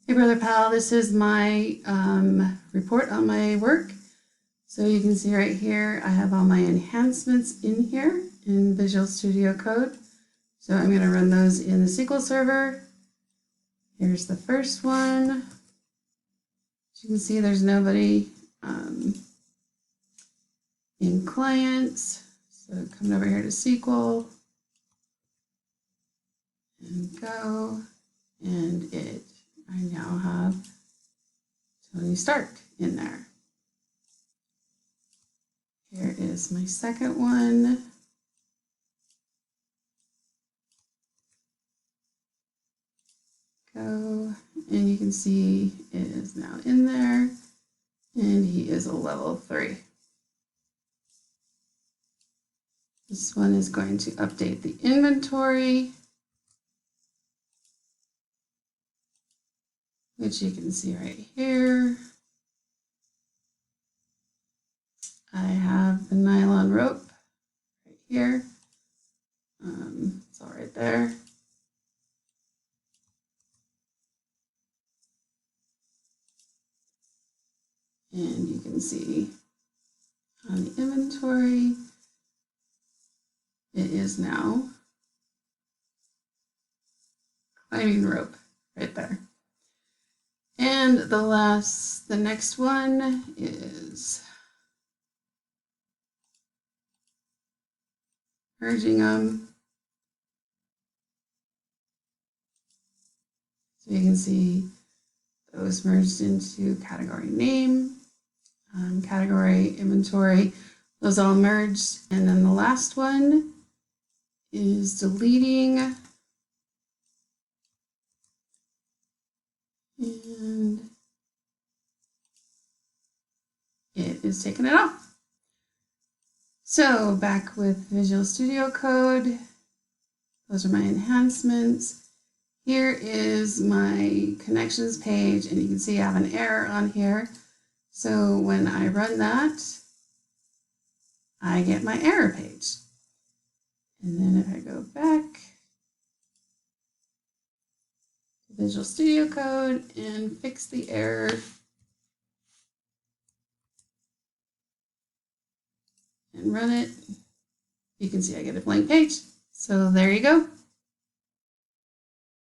Hey brother pal, this is my report on my work. So you can see right here, I have all my enhancements in here in Visual Studio Code. So I'm going to run those in the SQL Server. Here's the first one. As you can see, there's nobody in clients. So coming over here to SQL and go, and I now have Tony Stark in there. Here is my second one. Go, and you can see it is now in there, and he is a level 3. This one is going to update the inventory, which you can see right here. I have the nylon rope right here. It's all right there. And you can see on the inventory, it is now climbing rope right there. And the next one is merging them. So you can see those merged into category name, category, inventory, those all merged. And then the last one is deleting, and it is taking it off. So back with Visual Studio Code, those are my enhancements. Here is my connections page, and you can see I have an error on here. So when I run that, I get my error page. And then if I go back to Visual Studio Code and fix the error, and run it, you can see I get a blank page. So there you go.